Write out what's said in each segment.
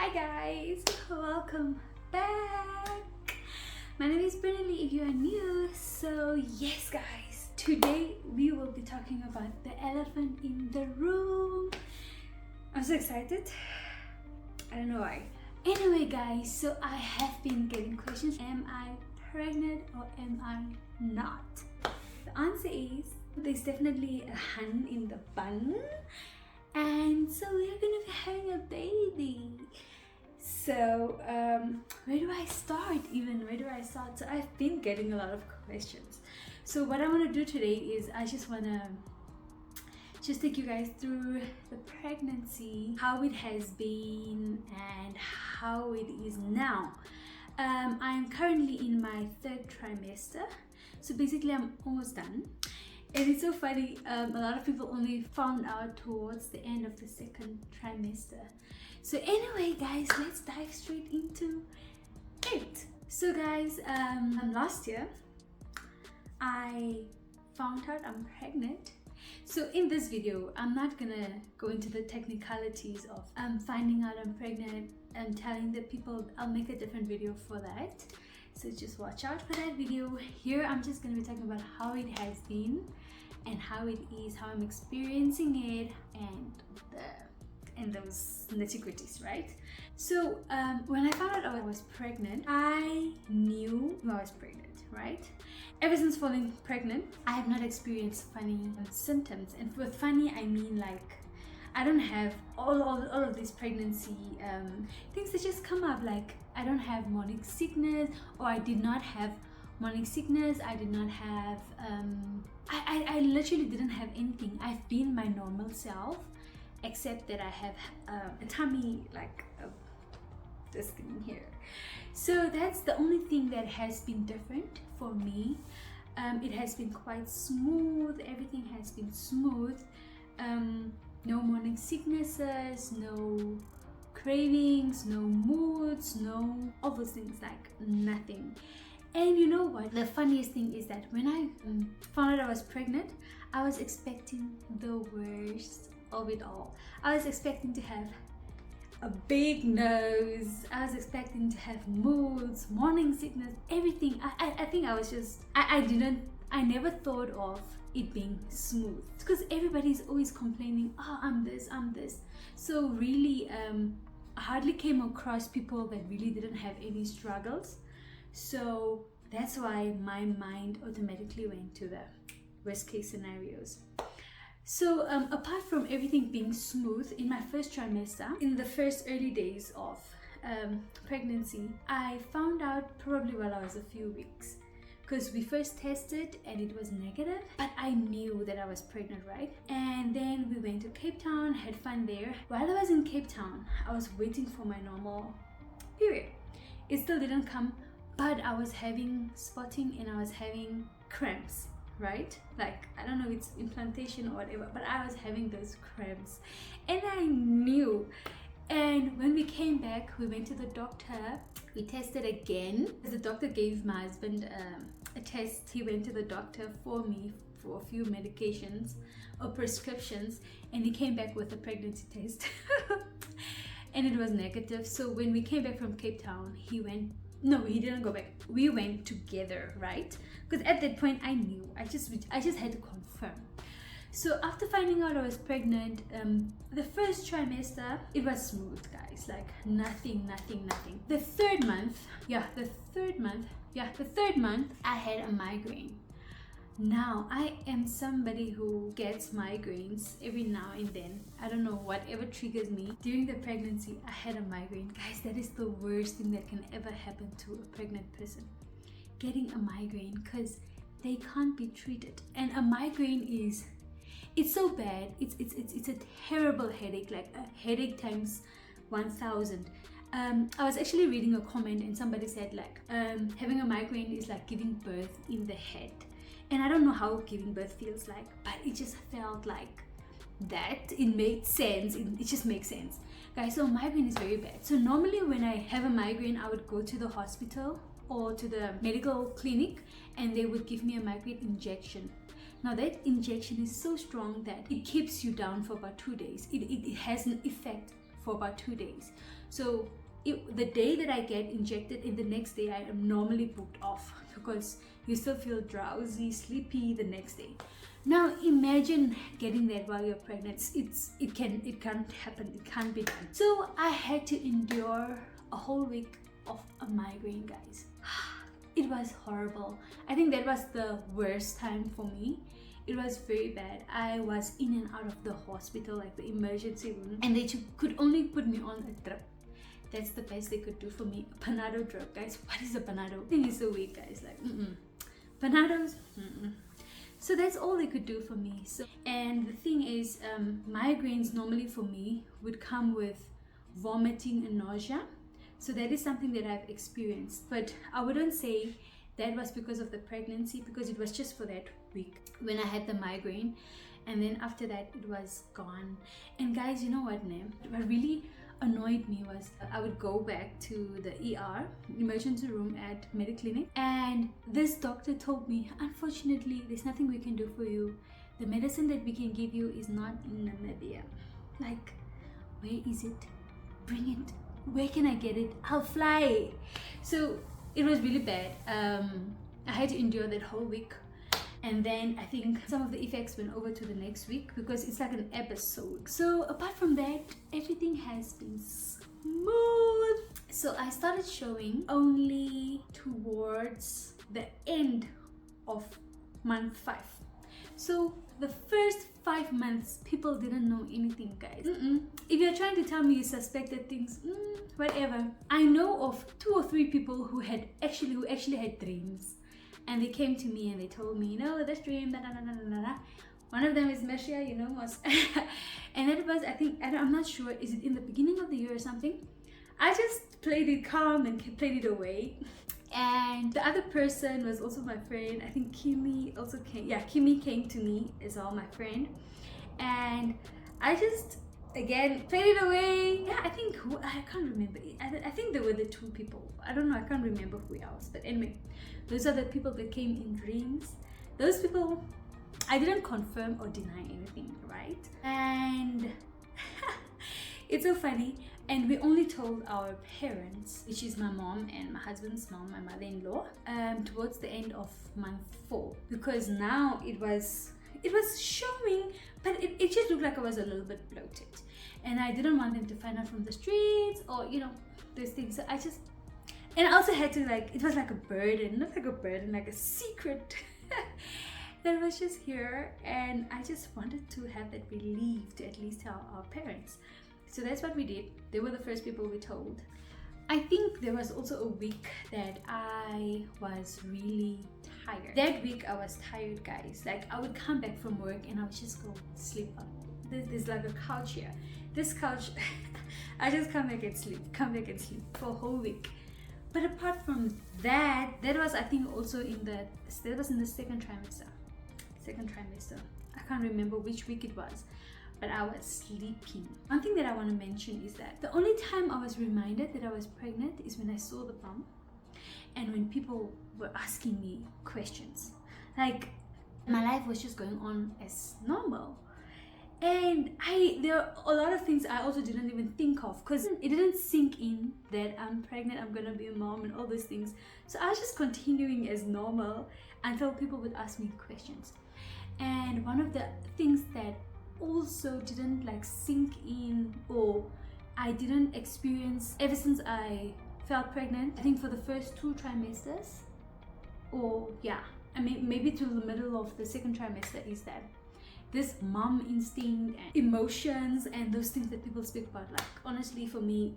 Hi guys, welcome back. My name is Brinley if you are new. So yes guys, today we will be talking about the elephant in the room. I'm so excited. I don't know why. Anyway guys, so I have been getting questions. Am I pregnant or am I not? The answer is there's definitely a hun in the bun. And so we're gonna be having a baby. So where do I start even? Where do I start? So I've been getting a lot of questions. So what I want to do today is I just want to take you guys through the pregnancy, how it has been and how it is now. I'm currently in my third trimester. So basically I'm almost done. And it's so funny, a lot of people only found out towards the end of the second trimester. So anyway guys, let's dive straight into it. So guys, last year I found out I'm pregnant. So in this video, I'm not gonna go into the technicalities of finding out I'm pregnant and telling the people. I'll make a different video for that. So just watch out for that video. Here I'm just gonna be talking about how it has been and how it is, how I'm experiencing it, and those nitty-gritties, right? So when I found out I was pregnant, I knew I was pregnant, right? Ever since falling pregnant, I have not experienced funny symptoms. And with funny, I mean like I don't have all of these pregnancy things that just come up. Like I don't have morning sickness, or I did not have morning sickness. I did not have I literally didn't have anything. I've been my normal self, except that I have a tummy like this thing here. So that's the only thing that has been different for me. It has been quite smooth. Everything has been smooth. No morning sicknesses, no cravings, no moods, no all those things, like nothing. And you know what? The funniest thing is that when I found out I was pregnant, I was expecting the worst of it all. I was expecting to have a big nose. I was expecting to have moods, morning sickness, everything. I think I was just, I never thought of it being smooth, because everybody's always complaining, oh, I'm this. So really, I hardly came across people that really didn't have any struggles. So that's why my mind automatically went to the worst case scenarios. So apart from everything being smooth in my first trimester, in the first early days of pregnancy, I found out probably while I was a few weeks, because we first tested and it was negative, but I knew that I was pregnant, right? And then we went to Cape Town, had fun there. While I was in Cape Town, I was waiting for my normal period. It still didn't come, but I was having spotting and I was having cramps, right? Like, I don't know, it's implantation or whatever, but I was having those cramps and I knew. And when we came back, we went to the doctor, we tested again. The doctor gave my husband a test. He went to the doctor for me for a few medications or prescriptions, and he came back with a pregnancy test and it was negative. So when we came back from Cape Town, he didn't go back. We went together, right? Because at that point I knew. I just had to confirm. So after finding out I was pregnant, the first trimester, it was smooth, guys. Like nothing. The third month, I had a migraine. Now, I am somebody who gets migraines every now and then. I don't know, whatever triggers me. During the pregnancy, I had a migraine. Guys, that is the worst thing that can ever happen to a pregnant person. Getting a migraine, because they can't be treated. And a migraine it's so bad. It's a terrible headache, like a headache times 1000. I was actually reading a comment and somebody said like, having a migraine is like giving birth in the head. And I don't know how giving birth feels like, but it just felt like that. It made sense. It just makes sense. Guys, so migraine is very bad. So normally when I have a migraine, I would go to the hospital or to the medical clinic and they would give me a migraine injection. Now that injection is so strong that it keeps you down for about 2 days. It has an effect for about 2 days. So the day that I get injected and the next day I am normally booked off because you still feel drowsy, sleepy the next day. Now imagine getting that while you're pregnant. It can't happen. It can't be done. So I had to endure a whole week of a migraine, guys. It was horrible. I think that was the worst time for me. It was very bad. I was in and out of the hospital, like the emergency room, and they could only put me on a drip. That's the best they could do for me. A Panado drug, guys. What is a Panado? I think it's so weak, guys. Like, Panados. So that's all they could do for me. So, and the thing is, migraines normally for me would come with vomiting and nausea. So that is something that I've experienced. But I wouldn't say that was because of the pregnancy, because it was just for that week when I had the migraine. And then after that, it was gone. And guys, you know what, what really annoyed me was I would go back to the ER, emergency room at Mediclinic, and this doctor told me, unfortunately, there's nothing we can do for you. The medicine that we can give you is not in Namibia. Like, where is it? Bring it. Where can I get it? I'll fly. So it was really bad. I had to endure that whole week. And then I think some of the effects went over to the next week because it's like an episode. So apart from that, everything has been smooth. So I started showing only towards the end of month 5. So the first 5 months, people didn't know anything, guys. If you're trying to tell me you suspected things, whatever. I know of 2 or 3 people who actually had dreams. And they came to me and they told me, this dream, da da da da da da. One of them is Meshia, was and that was, I think, I'm not sure, is it in the beginning of the year or something? I just played it calm and played it away. And the other person was also my friend. I think Kimi also came. Yeah, Kimi came to me as well, my friend. And I just, again, played it away. Yeah, I can't remember. I think there were the 2 people. I don't know, I can't remember who else. But anyway, those are the people that came in dreams. Those people, I didn't confirm or deny anything, right? And it's so funny. And we only told our parents, which is my mom and my husband's mom, my mother-in-law, towards the end of month 4. Because now it was showing, but it just looked like I was a little bit bloated. And I didn't want them to find out from the streets or, those things. So and I also had to, it was like a burden, not like a burden, like a secret that was just here. And I just wanted to have that relief to at least tell our parents. So that's what we did. They were the first people we told. I think there was also a week that I was really tired. That week I was tired, guys. Like, I would come back from work and I would just go sleep up. There's like a couch here. This couch, I just come back and sleep for a whole week. But apart from that, that was, I think, also that was in the second trimester. I can't remember which week it was, but I was sleeping. One thing that I want to mention is that the only time I was reminded that I was pregnant is when I saw the bump and when people were asking me questions. Like, my life was just going on as normal. And there are a lot of things I also didn't even think of because it didn't sink in that I'm pregnant, I'm gonna be a mom and all those things. So I was just continuing as normal until people would ask me questions. And one of the things that also didn't sink in, or I didn't experience ever since I felt pregnant, I think for the first 2 trimesters, or maybe to the middle of the second trimester, is that this mom instinct and emotions and those things that people speak about. Like, honestly, for me,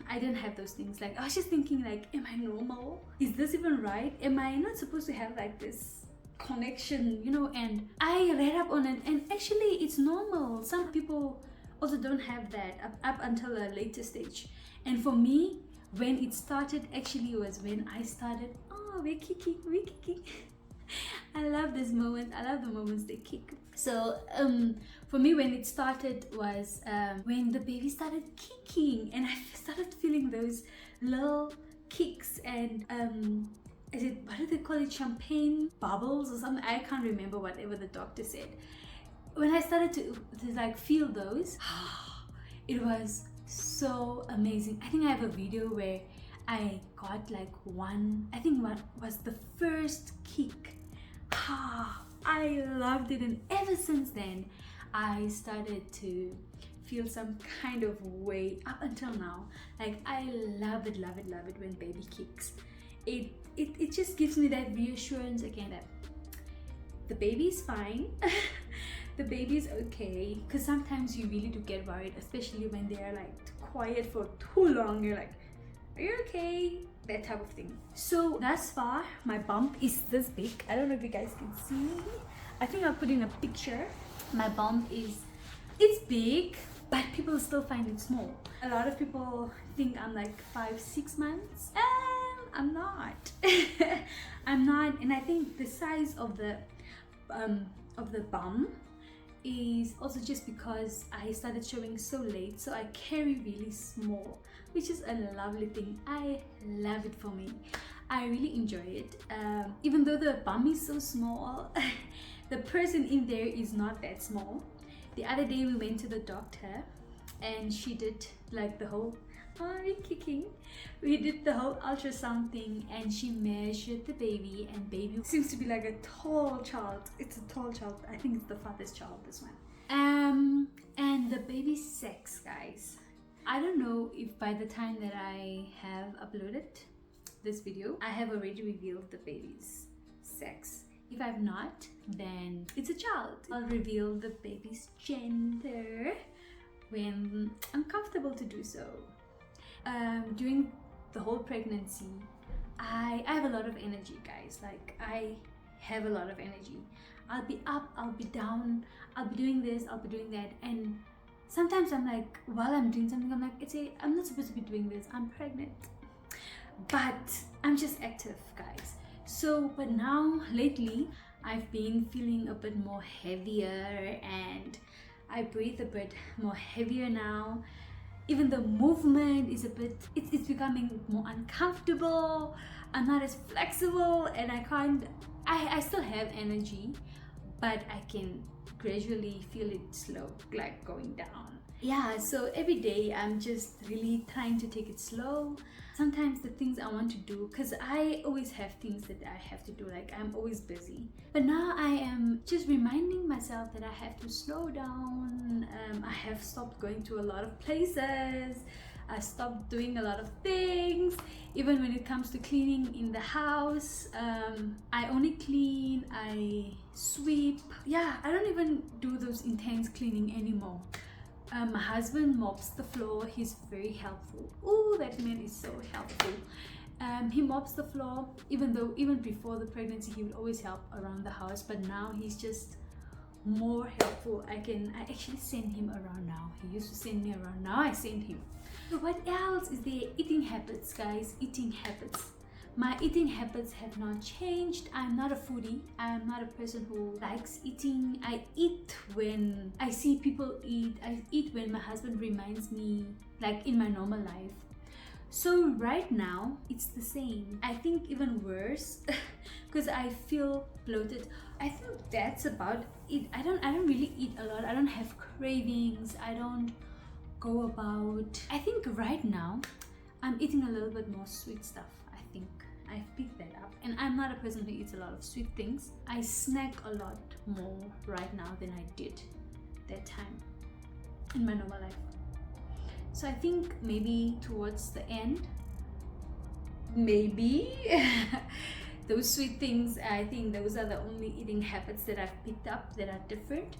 I didn't have those things. Like, I was just thinking, am I normal? Is this even right? Am I not supposed to have this connection, And I read up on it, and actually it's normal. Some people also don't have that up until a later stage. And for me, when it started, actually was when I started, we're kicking. I love this moment. I love the moments they kick. So for me, when it started was when the baby started kicking, and I started feeling those little kicks and what do they call it, champagne bubbles or something? I can't remember whatever the doctor said. When I started to feel those, it was so amazing. I think I have a video where I got like one, I think what was the first kick. I loved it, and ever since then I started to feel some kind of way up until now. Like I love it, love it, love it when baby kicks. It just gives me that reassurance again that the baby's fine. The baby's okay, because sometimes you really do get worried, especially when they are like quiet for too long. You're like, are you okay? That type of thing. So thus far my bump is this big. I don't know if you guys can see. I think I'll put in a picture. My bump is, it's big, but people still find it small. A lot of people think I'm like 5-6 months. I'm not. I'm not. And I think the size of the bum is also just because I started showing so late, so I carry really small, which is a lovely thing. I love it for me. I really enjoy it. Even though the bum is so small, the person in there is not that small. The other day we went to the doctor and she did like the whole, oh, are you kicking? We did the whole ultrasound thing and she measured the baby, and baby seems to be like a tall child. It's a tall child. I think it's the father's child, this one. And the baby's sex, guys. I don't know if by the time that I have uploaded this video, I have already revealed the baby's sex. If I've not, then it's a child. I'll reveal the baby's gender when I'm comfortable to do so. During the whole pregnancy, I have a lot of energy, guys. Like I have a lot of energy. I'll be up, I'll be down, I'll be doing this, I'll be doing that, and sometimes I'm like, while I'm doing something, I'm like, I'm not supposed to be doing this, I'm pregnant. But I'm just active, guys. So, but now lately I've been feeling a bit more heavier and I breathe a bit more heavier now. Even the movement is a bit, it's becoming more uncomfortable. I'm not as flexible and I still have energy, but I can gradually feel it slow, like going down. Yeah, so every day I'm just really trying to take it slow. Sometimes the things I want to do, because I always have things that I have to do, like I'm always busy. But now I am just reminding myself that I have to slow down. I have stopped going to a lot of places. I stopped doing a lot of things. Even when it comes to cleaning in the house, I only clean, I sweep. Yeah, I don't even do those intense cleaning anymore. My husband mops the floor. He's very helpful. Oh, that man is so helpful. He mops the floor, even before the pregnancy he would always help around the house, but now he's just more helpful. I actually send him around now. He used to send me around, now I send him. So what else is there? Eating habits, guys. Eating habits. My eating habits have not changed. I'm not a foodie. I'm not a person who likes eating. I eat when I see people eat. I eat when my husband reminds me, like in my normal life. So right now it's the same. I think even worse because I feel bloated. I think that's about it. I don't really eat a lot. I don't have cravings. I don't go about. I think right now I'm eating a little bit more sweet stuff. I think I've picked that up, and I'm not a person who eats a lot of sweet things. I snack a lot more right now than I did that time in my normal life. So I think maybe towards the end, maybe those sweet things, I think those are the only eating habits that I've picked up that are different.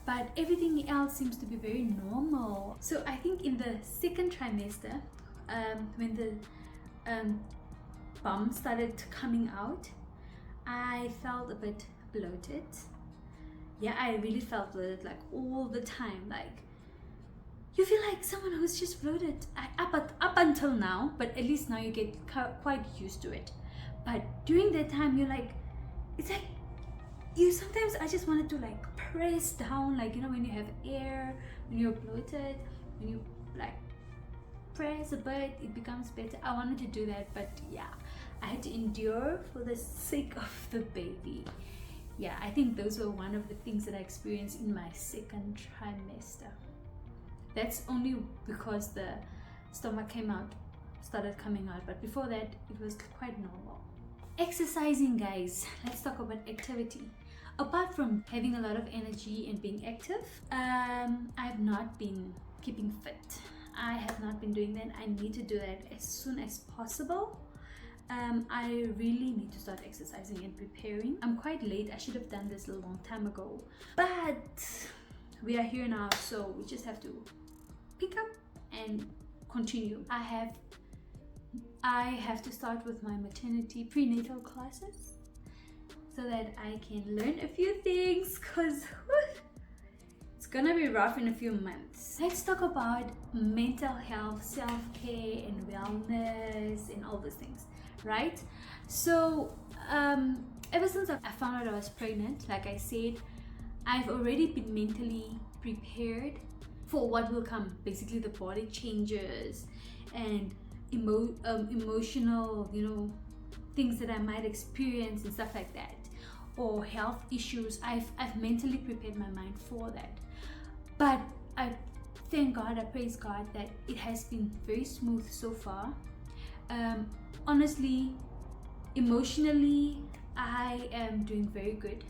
But everything else seems to be very normal. So I think in the second trimester, when the bum started coming out, I felt a bit bloated. Yeah, I really felt bloated, like all the time. Like you feel like someone who's just bloated up until now, but at least now you get quite used to it. But during that time, you're like, it's like you sometimes I just wanted to like press down, like, you know, when you have air, when you're bloated, when you like press a bit, it becomes better. I wanted to do that, but yeah, I had to endure for the sake of the baby. Yeah, I think those were one of the things that I experienced in my second trimester. That's only because the stomach started coming out, but before that it was quite normal. Exercising, guys, let's talk about activity. Apart from having a lot of energy and being active, I've not been keeping fit. I have not been doing that. I need to do that as soon as possible. I really need to start exercising and preparing. I'm quite late. I should have done this a long time ago, but we are here now, so we just have to pick up and continue. I have to start with my maternity prenatal classes so that I can learn a few things, because it's gonna be rough in a few months. Let's talk about mental health, self-care and wellness and all those things, right? So ever since I found out I was pregnant, like I said, I've already been mentally prepared for what will come. Basically the body changes and emotional, things that I might experience and stuff like that, or health issues. I've mentally prepared my mind for that. But I thank God, I praise God that it has been very smooth so far. Honestly, emotionally, I am doing very good.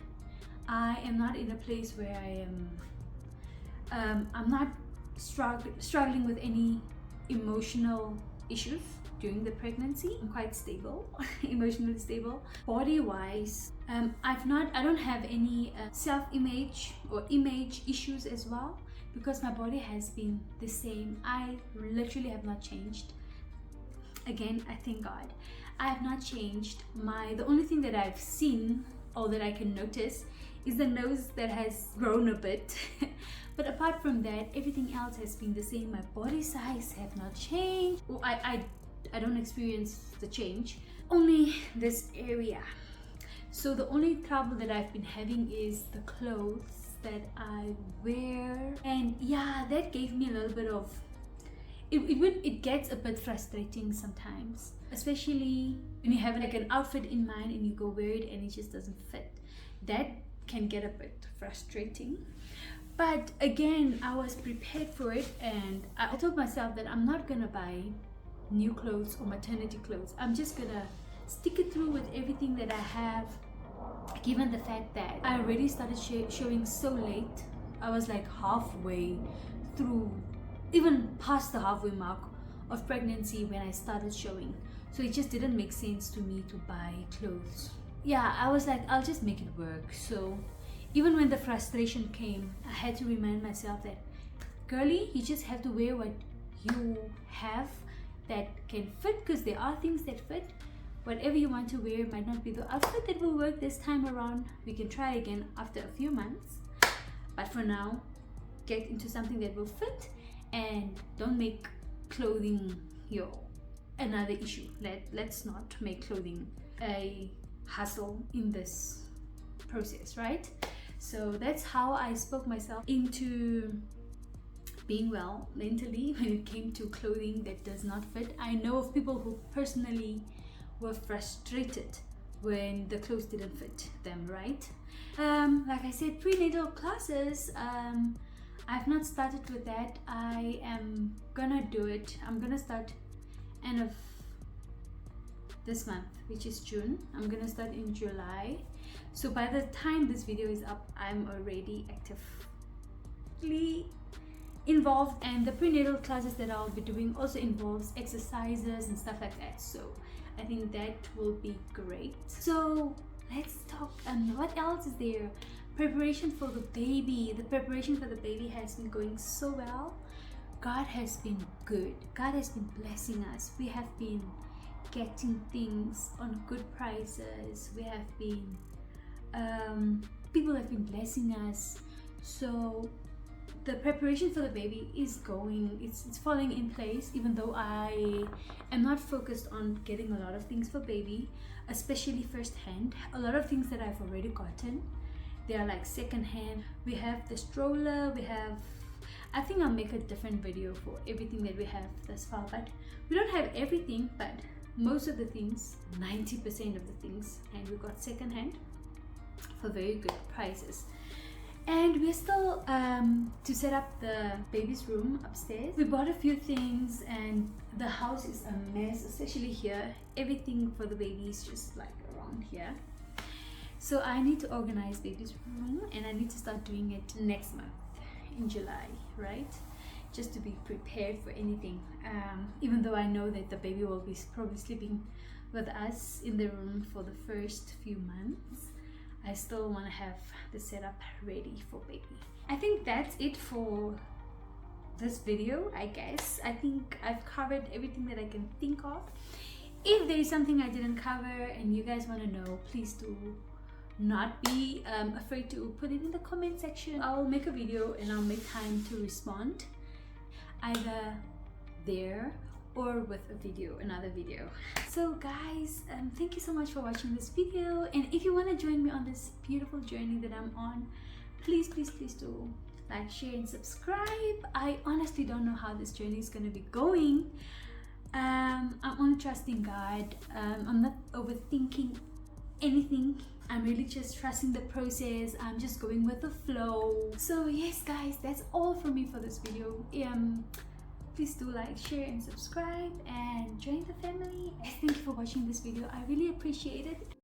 I am not in a place where I'm not struggling with any emotional issues during the pregnancy. I'm quite stable, emotionally stable. Body wise, I don't have any self-image or image issues as well, because my body has been the same. I literally have not changed. Again, I thank God I have not changed. The only thing that I've seen or that I can notice is the nose that has grown a bit. But apart from that, everything else has been the same. My body size have not changed. I don't experience the change, only this area. So the only trouble that I've been having is the clothes that I wear, and yeah, that gave me a little bit of it gets a bit frustrating sometimes, especially when you have like an outfit in mind and you go wear it and it just doesn't fit. That can get a bit frustrating. But again, I was prepared for it, and I told myself that I'm not gonna buy new clothes or maternity clothes. I'm just gonna stick it through with everything that I have, given the fact that I already started showing so late. I was like halfway through, even past the halfway mark of pregnancy when I started showing. So it just didn't make sense to me to buy clothes. Yeah, I was like, I'll just make it work. So even when the frustration came, I had to remind myself that, girlie, you just have to wear what you have that can fit, because there are things that fit. Whatever you want to wear might not be the outfit that will work this time around. We can try again after a few months. But for now, get into something that will fit, and don't make clothing another issue. Let's not make clothing a hassle in this process, right? So that's how I spoke myself into being well mentally when it came to clothing that does not fit. I know of people who personally were frustrated when the clothes didn't fit them, right? Like I said, prenatal classes, I've not started with that. I am gonna do it. I'm gonna start end of this month, which is June. I'm gonna start in July. So by the time this video is up, I'm already actively involved, and the prenatal classes that I'll be doing also involves exercises and stuff like that. So I think that will be great. So let's talk, what else is there? Preparation for the baby. The preparation for the baby has been going so well. God has been good. God has been blessing us. We have been getting things on good prices. We have been people have been blessing us. So the preparation for the baby is going, it's falling in place, even though I am not focused on getting a lot of things for baby, especially first hand. A lot of things that I've already gotten, they are like second hand. We have the stroller, I think I'll make a different video for everything that we have thus far, but we don't have everything, but most of the things, 90% of the things, and we got second hand for very good prices. And we're still to set up the baby's room upstairs. We bought a few things and the house is a mess, especially here. Everything for the baby is just like around here. So I need to organize baby's room and I need to start doing it next month in July, right? Just to be prepared for anything. Even though I know that the baby will be probably sleeping with us in the room for the first few months, I still want to have the setup ready for baby. I think that's it for this video, I guess. I think I've covered everything that I can think of. If there is something I didn't cover and you guys want to know, please do not be afraid to put it in the comment section. I'll make a video and I'll make time to respond either there or with another video. So guys, thank you so much for watching this video, and if you want to join me on this beautiful journey that I'm on, please do like, share and subscribe. I honestly don't know how this journey is going to be going. I'm only trusting God. I'm not overthinking anything. I'm really just trusting the process. I'm just going with the flow. So yes guys, that's all from me for this video. Please do like, share and subscribe and join the family. Thank you for watching this video. I really appreciate it.